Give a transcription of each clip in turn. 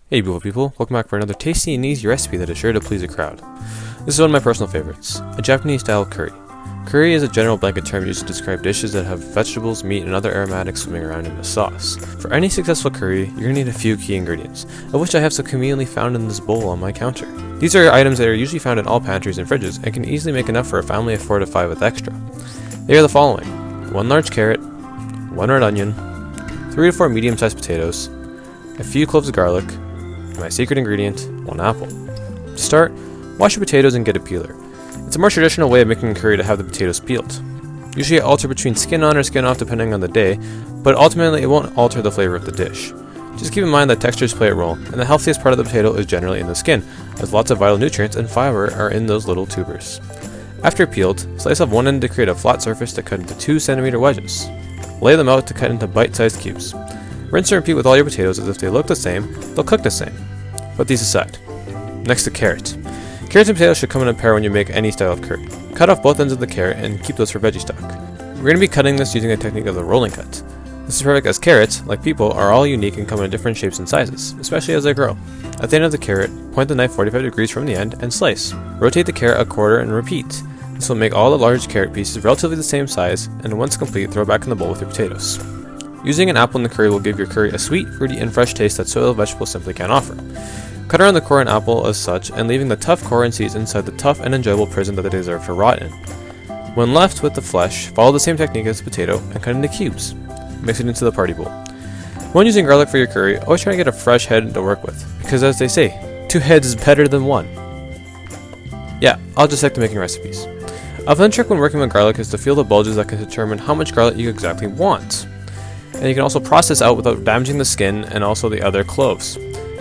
Hey beautiful people, welcome back for another tasty and easy recipe that is sure to please a crowd. This is one of my personal favorites, a Japanese style curry. Curry is a general blanket term used to describe dishes that have vegetables, meat, and other aromatics swimming around in a sauce. For any successful curry, you're going to need a few key ingredients, of which I have so conveniently found in this bowl on my counter. These are items that are usually found in all pantries and fridges and can easily make enough for a family of 4 to 5 with extra. They are the following: 1 large carrot, 1 red onion, 3 to 4 medium-sized potatoes, a few cloves of garlic, my secret ingredient, 1 apple. To start, wash your potatoes and get a peeler. It's a more traditional way of making curry to have the potatoes peeled. Usually I alter between skin on or skin off depending on the day, but ultimately it won't alter the flavor of the dish. Just keep in mind that textures play a role, and the healthiest part of the potato is generally in the skin, as lots of vital nutrients and fiber are in those little tubers. After peeled, slice off one end to create a flat surface to cut into 2 cm wedges. Lay them out to cut into bite-sized cubes. Rinse and repeat with all your potatoes, as if they look the same, they'll cook the same. Put these aside. Next, the carrot. Carrots and potatoes should come in a pair when you make any style of curry. Cut off both ends of the carrot and keep those for veggie stock. We're going to be cutting this using a technique of the rolling cut. This is perfect as carrots, like people, are all unique and come in different shapes and sizes, especially as they grow. At the end of the carrot, point the knife 45 degrees from the end and slice. Rotate the carrot a quarter and repeat. This will make all the large carrot pieces relatively the same size, and once complete, throw back in the bowl with your potatoes. Using an apple in the curry will give your curry a sweet, fruity, and fresh taste that soy vegetables simply can't offer. Cut around the core and apple as such, and leaving the tough core and seeds inside the tough and enjoyable prison that they deserve to rot in. When left with the flesh, follow the same technique as the potato and cut into cubes. Mix it into the party bowl. When using garlic for your curry, always try to get a fresh head to work with, because as they say, 2 heads is better than 1. Yeah, I'll just stick to making recipes. A fun trick when working with garlic is to feel the bulges that can determine how much garlic you exactly want. And you can also process out without damaging the skin and also the other cloves.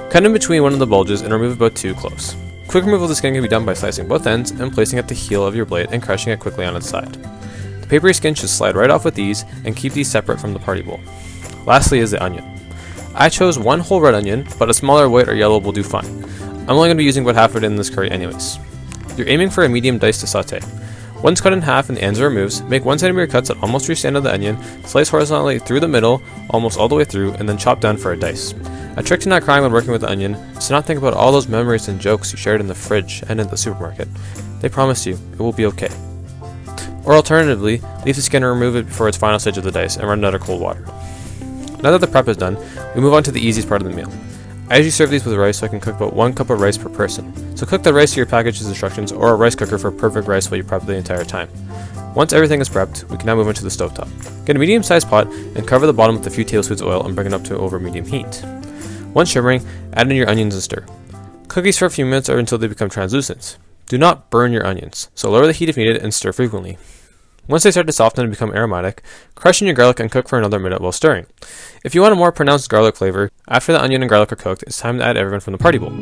Cut in between one of the bulges and remove about 2 cloves. Quick removal of the skin can be done by slicing both ends and placing it at the heel of your blade and crushing it quickly on its side. The papery skin should slide right off with ease, and keep these separate from the party bowl. Lastly is the onion. I chose 1 whole red onion, but a smaller white or yellow will do fine. I'm only going to be using about half of it in this curry anyways. You're aiming for a medium dice to saute. Once cut in half and the ends are removed, make 1 cm cuts that almost reach the end of the onion, slice horizontally through the middle, almost all the way through, and then chop down for a dice. A trick to not crying when working with the onion is to not think about all those memories and jokes you shared in the fridge and in the supermarket. They promise you, it will be okay. Or alternatively, leave the skin and remove it before its final stage of the dice and run it under cold water. Now that the prep is done, we move on to the easiest part of the meal. I usually serve these with rice, so I can cook about 1 cup of rice per person. So cook the rice to your package's instructions or a rice cooker for perfect rice while you prep the entire time. Once everything is prepped, we can now move into the stovetop. Get a medium-sized pot and cover the bottom with a few tablespoons of oil and bring it up to over medium heat. Once shimmering, add in your onions and stir. Cook these for a few minutes or until they become translucent. Do not burn your onions, so lower the heat if needed and stir frequently. Once they start to soften and become aromatic, crush in your garlic and cook for another minute while stirring. If you want a more pronounced garlic flavor, after the onion and garlic are cooked, it's time to add everyone from the party bowl.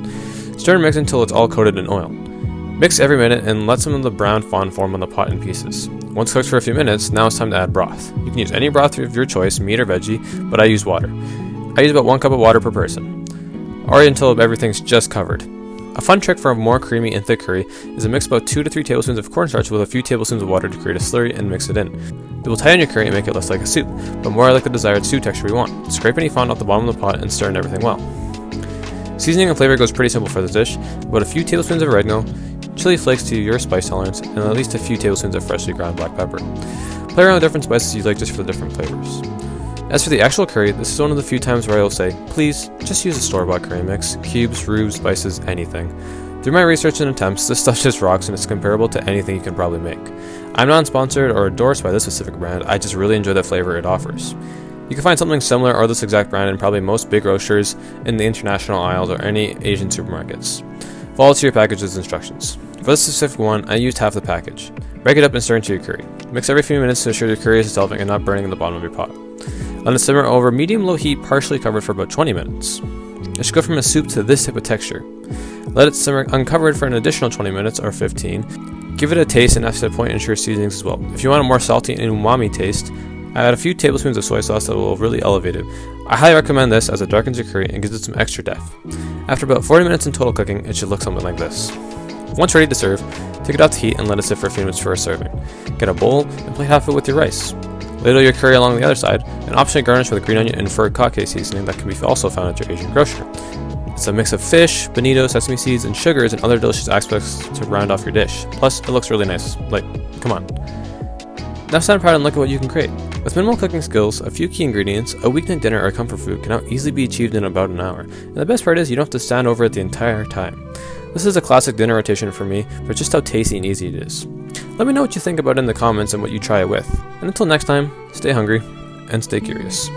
Stir and mix until it's all coated in oil. Mix every minute and let some of the brown fond form on the pot in pieces. Once cooked for a few minutes, now it's time to add broth. You can use any broth of your choice, meat or veggie, but I use water. I use about 1 cup of water per person, or until everything's just covered. A fun trick for a more creamy and thick curry is to mix about 2 to 3 tablespoons of cornstarch with a few tablespoons of water to create a slurry and mix it in. It will tighten your curry and make it less like a soup, but more like the desired soup texture we want. Scrape any fond off the bottom of the pot and stir in everything well. Seasoning and flavor goes pretty simple for this dish, about a few tablespoons of oregano, chili flakes to your spice tolerance, and at least a few tablespoons of freshly ground black pepper. Play around with different spices you like just for the different flavors. As for the actual curry, this is one of the few times where I will say, please, just use a store-bought curry mix, cubes, rubes, spices, anything. Through my research and attempts, this stuff just rocks and it's comparable to anything you can probably make. I'm not sponsored or endorsed by this specific brand, I just really enjoy the flavor it offers. You can find something similar or this exact brand in probably most big grocers, in the international aisles, or any Asian supermarkets. Follow to your package's instructions. For this specific one, I used half the package. Break it up and stir into your curry. Mix every few minutes to ensure your curry is dissolving and not burning in the bottom of your pot. Let it simmer over medium-low heat, partially covered for about 20 minutes. It should go from a soup to this type of texture. Let it simmer uncovered for an additional 20 minutes or 15. Give it a taste and after that point ensure seasonings as well. If you want a more salty and umami taste, add a few tablespoons of soy sauce that will really elevate it. I highly recommend this as it darkens your curry and gives it some extra depth. After about 40 minutes in total cooking, it should look something like this. Once ready to serve, take it out to heat and let it sit for a few minutes for a serving. Get a bowl and plate half it with your rice. Ladle your curry along the other side, and optionally garnish with green onion and furikake seasoning that can be also found at your Asian grocer. It's a mix of fish, bonito, sesame seeds, and sugars and other delicious aspects to round off your dish. Plus, it looks really nice. Like, come on. Now stand proud and look at what you can create. With minimal cooking skills, a few key ingredients, a weeknight dinner or comfort food can now easily be achieved in about an hour. And the best part is you don't have to stand over it the entire time. This is a classic dinner rotation for me for just how tasty and easy it is. Let me know what you think about it in the comments and what you try it with. And until next time, stay hungry and stay curious.